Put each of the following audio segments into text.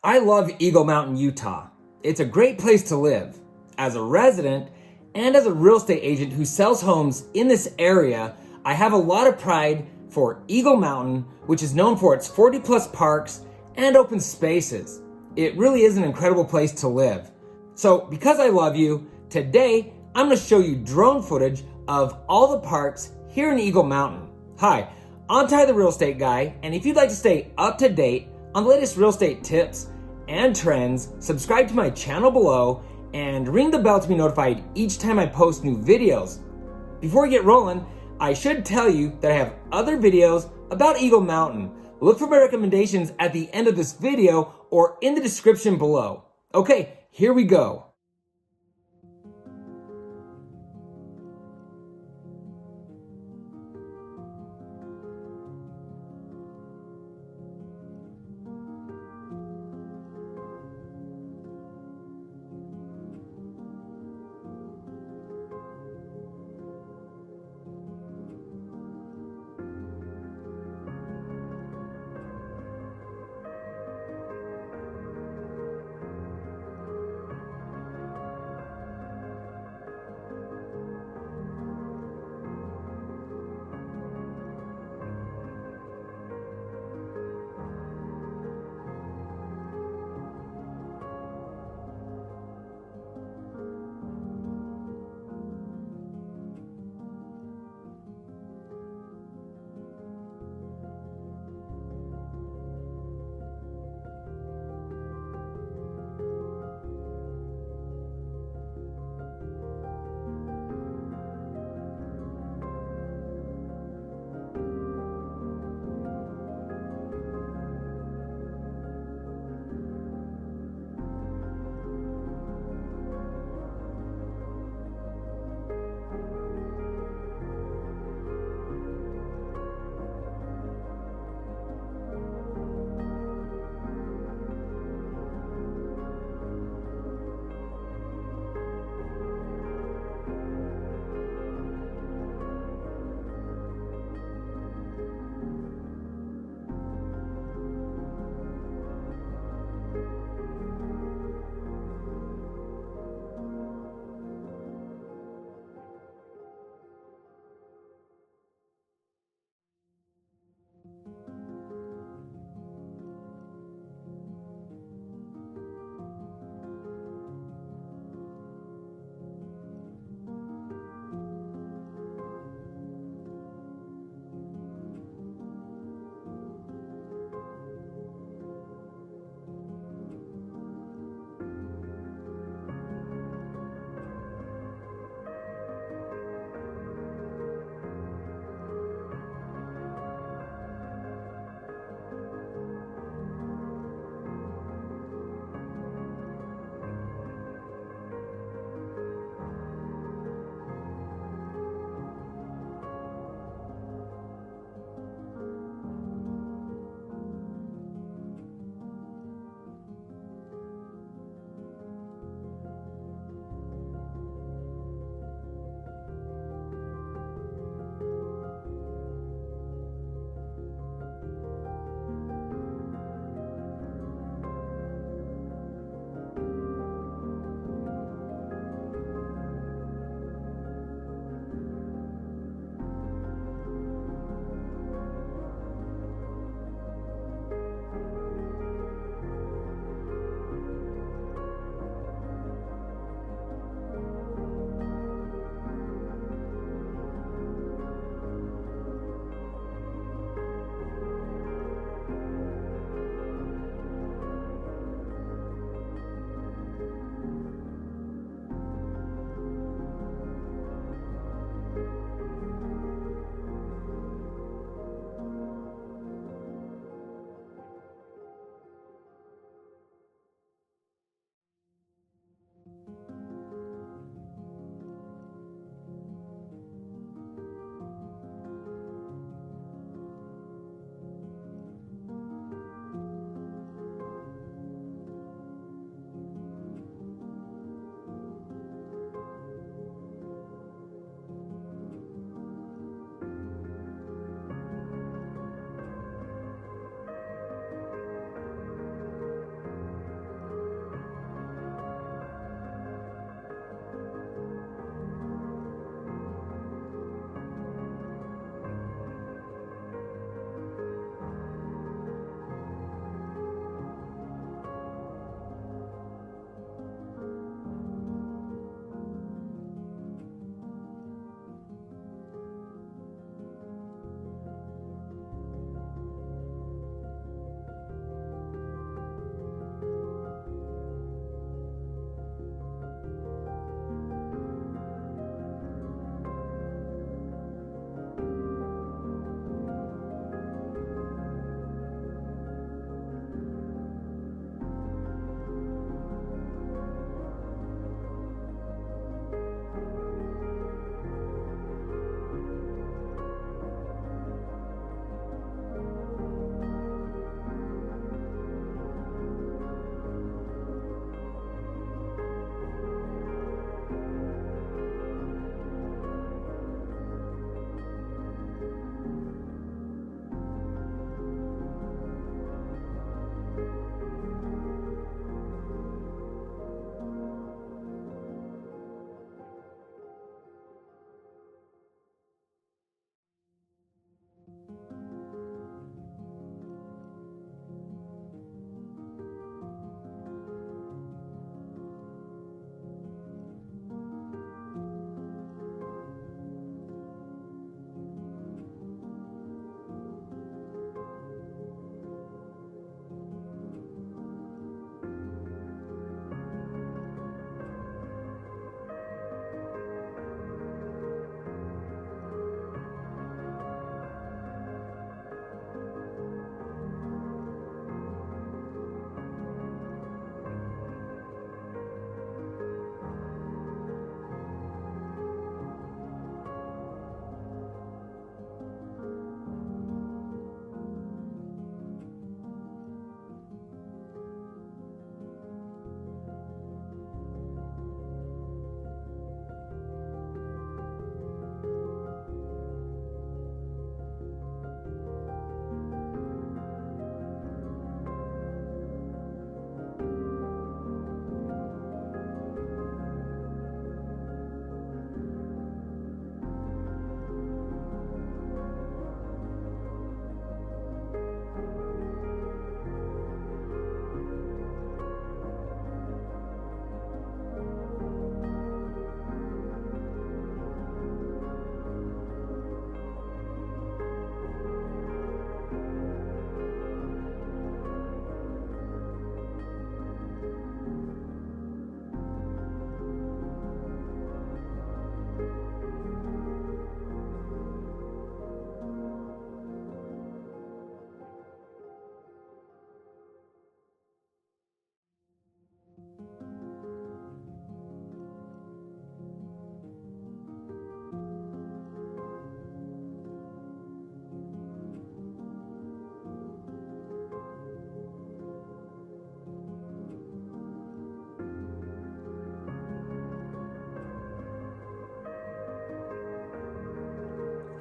I love Eagle Mountain, Utah. It's a great place to live. As a resident and as a real estate agent who sells homes in this area, I have a lot of pride for Eagle Mountain, which is known for its 40 plus parks and open spaces. It really is an incredible place to live. So because I love you, today I'm going to show you drone footage of all the parks here in Eagle Mountain. Hi, I'm Ty the Real Estate Guy, and if you'd like to stay up to date on the latest real estate tips and trends, subscribe to my channel below and ring the bell to be notified each time I post new videos. Before we get rolling, I should tell you that I have other videos about Eagle Mountain. Look for my recommendations at the end of this video or in the description below. Okay, here we go.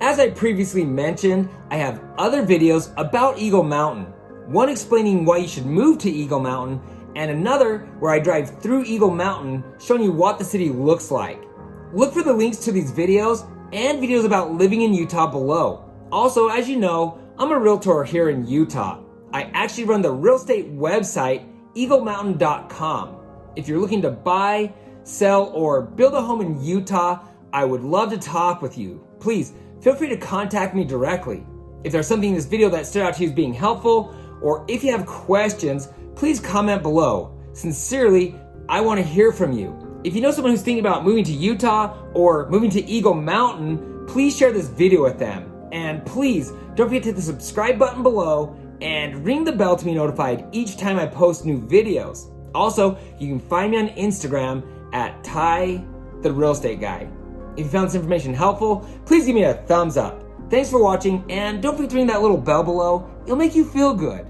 As I previously mentioned, I have other videos about Eagle Mountain. One explaining why you should move to Eagle Mountain, and another where I drive through Eagle Mountain showing you what the city looks like. Look for the links to these videos and videos about living in Utah below. Also, as you know, I'm a realtor here in Utah. I actually run the real estate website, eaglemountain.com. If you're looking to buy, sell, or build a home in Utah, I would love to talk with you. Please feel free to contact me directly. If there's something in this video that stood out to you as being helpful, or if you have questions, please comment below. Sincerely, I want to hear from you. If you know someone who's thinking about moving to Utah or moving to Eagle Mountain, please share this video with them. And please don't forget to hit the subscribe button below and ring the bell to be notified each time I post new videos. Also, you can find me on Instagram at Ty the Real Estate Guy. If you found this information helpful, please give me a thumbs up. Thanks for watching, and don't forget to ring that little bell below. It'll make you feel good.